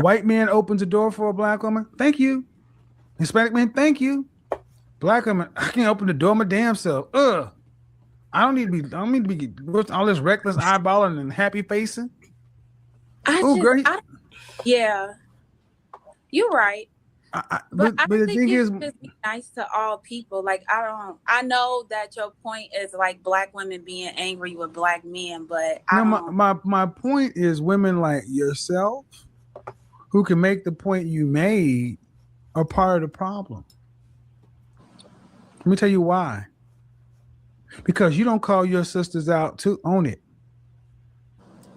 White man opens the door for a black woman. Thank you. Hispanic man, thank you. Black woman, I can't open the door my damn self. Ugh. I don't need to be with all this reckless eyeballing and happy facing. Oh, girl. Yeah, you're right. But I the think thing you is, should just be nice to all people. Like I know that your point is like black women being angry with black men, but I no, don't. my point is women like yourself who can make the point you made are part of the problem. Let me tell you why. Because you don't call your sisters out to own it.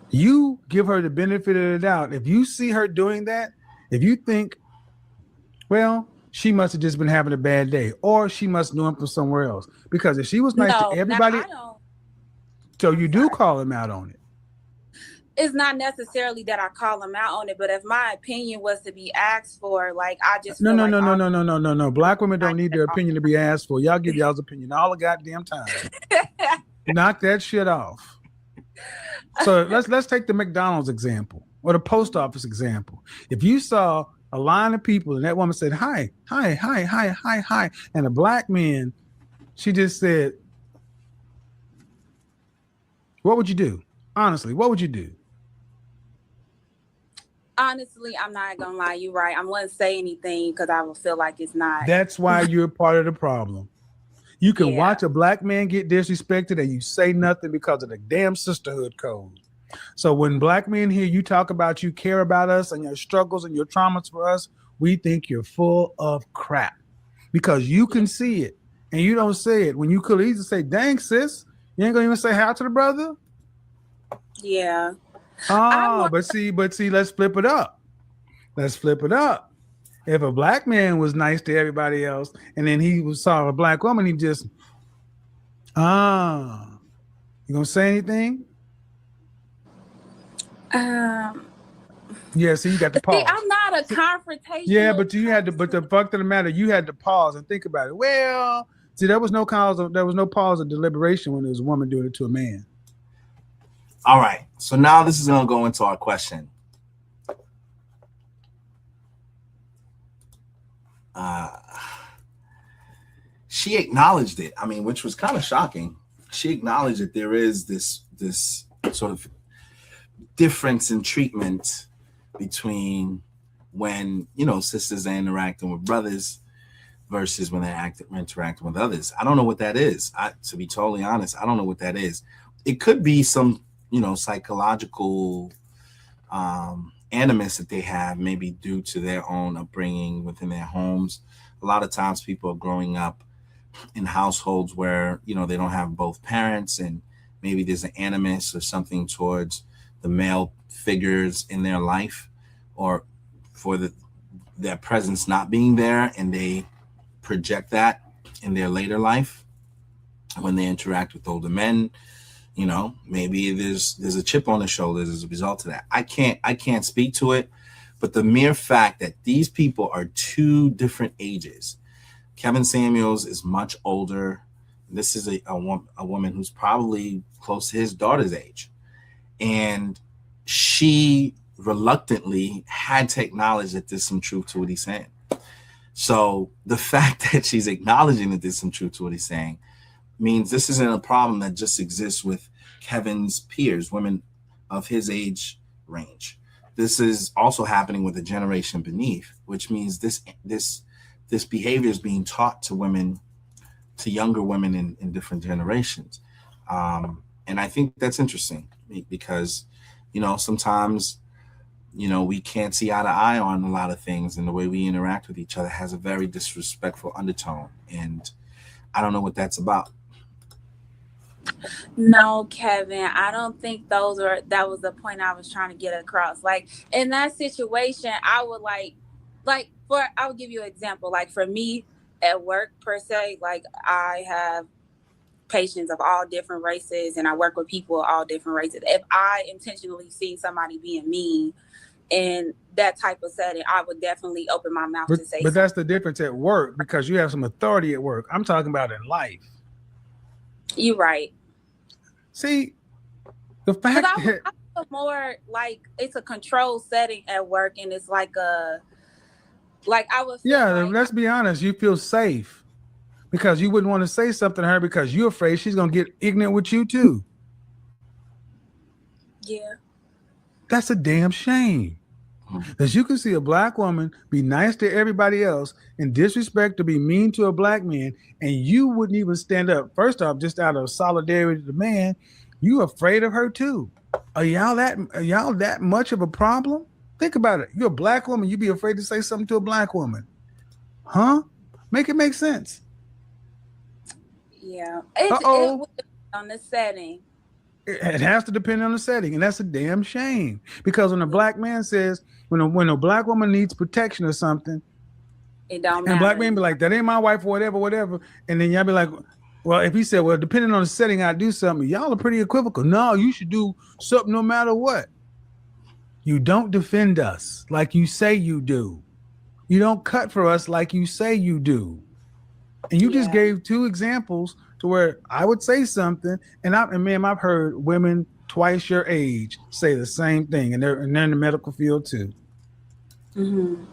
You give her the benefit of the doubt. If you see her doing that, if you think, well, she must have just been having a bad day, or she must know him from somewhere else. Because if she was nice to No, now everybody, I don't. so I'm you do sorry. call him out on it. It's not necessarily that I call them out on it, but if my opinion was to be asked for, like I just No, feel no, like no, no, all no, no, no, no, no. Black women don't need their opinion to be asked for. Y'all give y'all's opinion all the goddamn time. Knock that shit off. So let's take the McDonald's example or the post office example. If you saw a line of people and that woman said hi, hi, hi, hi, hi, hi, and a black man, she just said, what would you do? Honestly, what would you do? Honestly, I'm not gonna lie. You're right. I wouldn't say anything because I would feel like it's not. That's why you're part of the problem. You can Yeah. watch a black man get disrespected and you say nothing because of the damn sisterhood code. So when black men hear you talk about you care about us and your struggles and your traumas for us, we think you're full of crap because you can see it and you don't say it. When you could easily say, dang, sis, you ain't gonna even say hi to the brother? Yeah. But see, let's flip it up. Let's flip it up. If a black man was nice to everybody else and then saw a black woman, he just, you gonna say anything? Um. Yeah, see, you got to See, pause. I'm not a confrontational. Yeah, but you had to. But the fact of the matter, you had to pause and think about it. Well, see, there was no pause of deliberation when there was a woman doing it to a man. All right, so now this is gonna go into our question. She acknowledged it. I mean, which was kind of shocking. She acknowledged that there is this sort of difference in treatment between when sisters are interacting with brothers versus when they're interacting with others. I don't know what that is. To be totally honest, I don't know what that is. It could be some psychological animus that they have, maybe due to their own upbringing within their homes. A lot of times people are growing up in households where they don't have both parents, and maybe there's an animus or something towards the male figures in their life, or for their presence not being there, and they project that in their later life when they interact with older men. Maybe there's a chip on the shoulders as a result of that. I can't speak to it, but the mere fact that these people are two different ages. Kevin Samuels is much older. This is a woman who's probably close to his daughter's age. And she reluctantly had to acknowledge that there's some truth to what he's saying. So the fact that she's acknowledging that there's some truth to what he's saying means this isn't a problem that just exists with Kevin's peers, women of his age range. This is also happening with a generation beneath, which means this behavior is being taught to women, to younger women in different generations. And I think that's interesting because, sometimes, we can't see eye to eye on a lot of things, and the way we interact with each other has a very disrespectful undertone. And I don't know what that's about. No, Kevin, I don't think that was the point I was trying to get across. Like in that situation, I would I'll give you an example. Like for me at work per se, like I have patients of all different races and I work with people of all different races. If I intentionally see somebody being mean in that type of setting, I would definitely open my mouth to say But something. that's the difference at work because you have some authority at work. I'm talking about in life. You're right. See, the fact that feel more like it's a controlled setting at work, and it's like I would feel Yeah, like let's be honest. You feel safe because you wouldn't want to say something to her because you're afraid she's gonna get ignorant with you too. yeah. That's a damn shame. Because you can see a black woman be nice to everybody else and disrespect to be mean to a black man, and you wouldn't even stand up. First off, just out of solidarity to the man, you afraid of her too. Are y'all that much of a problem? Think about it. You're a black woman, you be afraid to say something to a black woman. Huh? Make it make sense. Yeah. It would depend on the setting. It has to depend on the setting, and that's a damn shame. Because when a black man says, when a black woman needs protection or something, it don't matter. and black man be like, that ain't my wife or whatever, and then y'all be like, well, if he said, well, depending on the setting, I do something, y'all are pretty equivocal. No, you should do something no matter what. You don't defend us like you say you do. You don't cut for us like you say you do. And you just gave two examples to where I would say something, and ma'am, I've heard women twice your age say the same thing, and they're in the medical field too. Mm-hmm.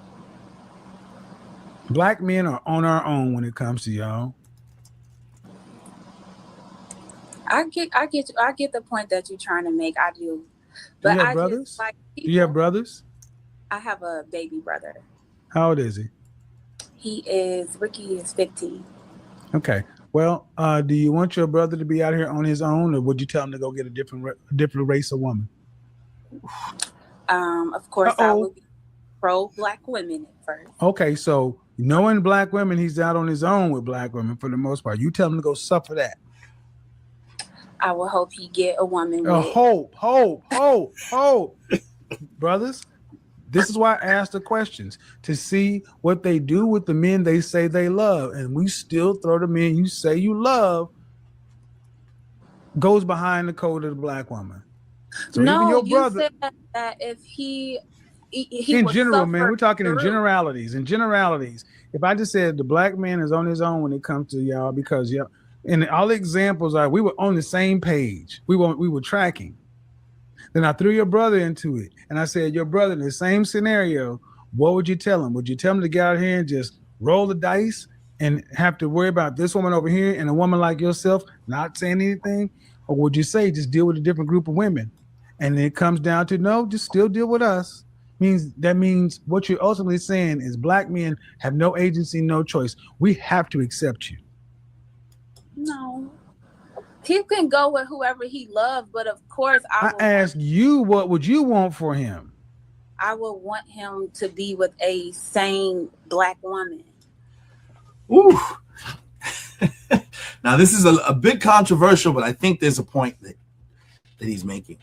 Black men are on our own when it comes to y'all. I get the point that you're trying to make. I do. But do you have I brothers? Just, like, do you have brothers? I have a baby brother. How old is he? Ricky is 15. Okay. Well, do you want your brother to be out here on his own, or would you tell him to go get a different race of woman? Of course, I would be pro black women at first. Okay, so knowing black women, he's out on his own with black women for the most part. You tell him to go suffer that. I will hope he get a woman. Hope. Brothers, this is why I ask the questions, to see what they do with the men they say they love. And we still throw the men you say you love goes behind the code of the black woman. So no, even your brother, you said that if he in general, man, we're talking in generalities. In generalities, if I just said the black man is on his own when it comes to y'all, because y'all, and all the examples are we were on the same page. We were tracking. Then I threw your brother into it, and I said, your brother in the same scenario, what would you tell him? Would you tell him to get out here and just roll the dice and have to worry about this woman over here and a woman like yourself not saying anything? Or would you say just deal with a different group of women? And it comes down to no, just still deal with us. That means what you're ultimately saying is black men have no agency, no choice. We have to accept you. No. He can go with whoever he loves, but of course I ask you, what would you want for him? I would want him to be with a sane black woman. Ooh. Now this is a bit controversial, but I think there's a point that he's making.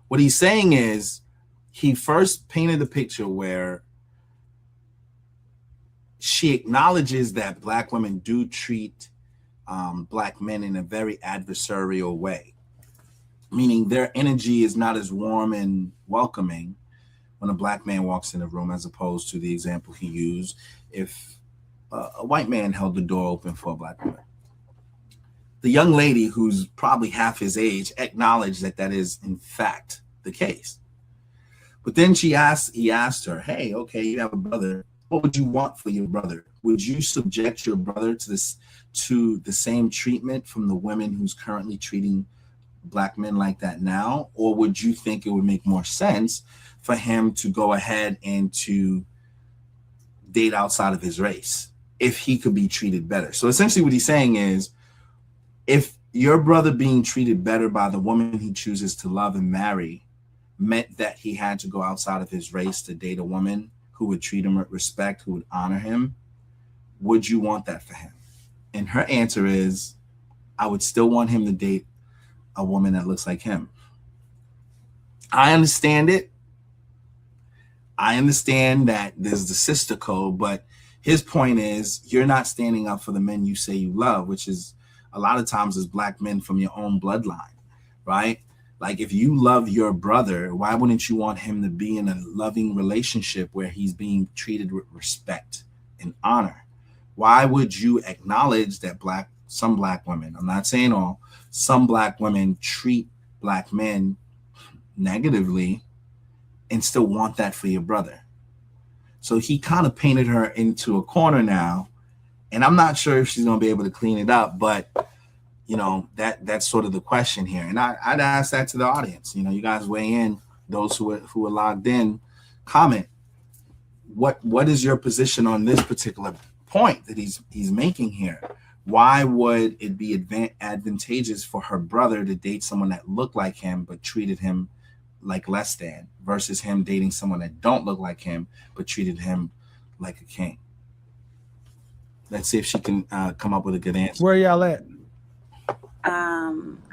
What he's saying is he first painted the picture where she acknowledges that black women do treat black men in a very adversarial way, meaning their energy is not as warm and welcoming when a black man walks in the room, as opposed to the example he used if a white man held the door open for a black woman. The young lady, who's probably half his age, acknowledged that is in fact the case. But then he asked her, hey, okay, you have a brother. What would you want for your brother? Would you subject your brother to the same treatment from the women who's currently treating black men like that now? Or would you think it would make more sense for him to go ahead and to date outside of his race if he could be treated better? So essentially what he's saying is, if your brother being treated better by the woman he chooses to love and marry meant that he had to go outside of his race to date a woman who would treat him with respect, who would honor him, would you want that for him? And her answer is, I would still want him to date a woman that looks like him. I understand it. I understand that there's the sister code, but his point is you're not standing up for the men you say you love, which is a lot of times is black men from your own bloodline, right? Like if you love your brother, why wouldn't you want him to be in a loving relationship where he's being treated with respect and honor? Why would you acknowledge that some black women, I'm not saying all, some black women treat black men negatively and still want that for your brother. So he kind of painted her into a corner now, and I'm not sure if she's going to be able to clean it up, but that's sort of the question here. And I'd ask that to the audience. You guys weigh in. Those who are logged in, comment. What is your position on this particular point that he's making here? Why would it be advantageous for her brother to date someone that looked like him but treated him like less than, versus him dating someone that don't look like him but treated him like a king? Let's see if she can come up with a good answer. Where y'all at?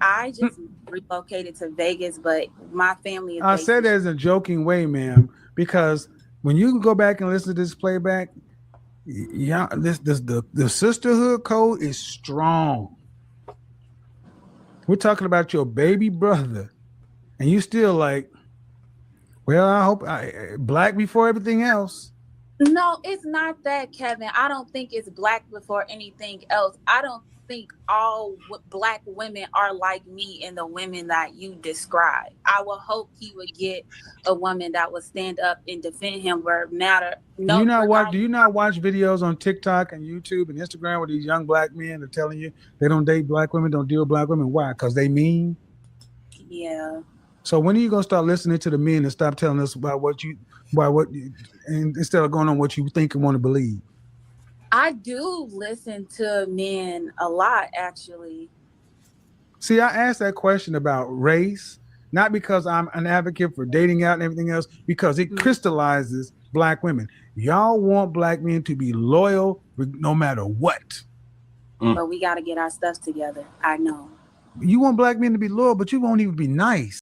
I just relocated to Vegas, but my family is I said that as a joking way, ma'am, because when you go back and listen to this playback, the sisterhood code is strong. We're talking about your baby brother, and you still like, well, I hope black before everything else. No, it's not that, Kevin. I don't think it's black before anything else. I don't think all black women are like me and the women that you describe. I would hope he would get a woman that would stand up and defend him where it matter. No, do you not watch videos on TikTok and YouTube and Instagram where these young black men are telling you they don't date black women, don't deal with black women? Why? Because they mean? Yeah. So when are you gonna start listening to the men and stop telling us about and instead of going on what you think and want to believe? I do listen to men a lot, actually. See, I asked that question about race, not because I'm an advocate for dating out and everything else, because it crystallizes black women. Y'all want black men to be loyal no matter what. But we got to get our stuff together. I know. You want black men to be loyal, but you won't even be nice.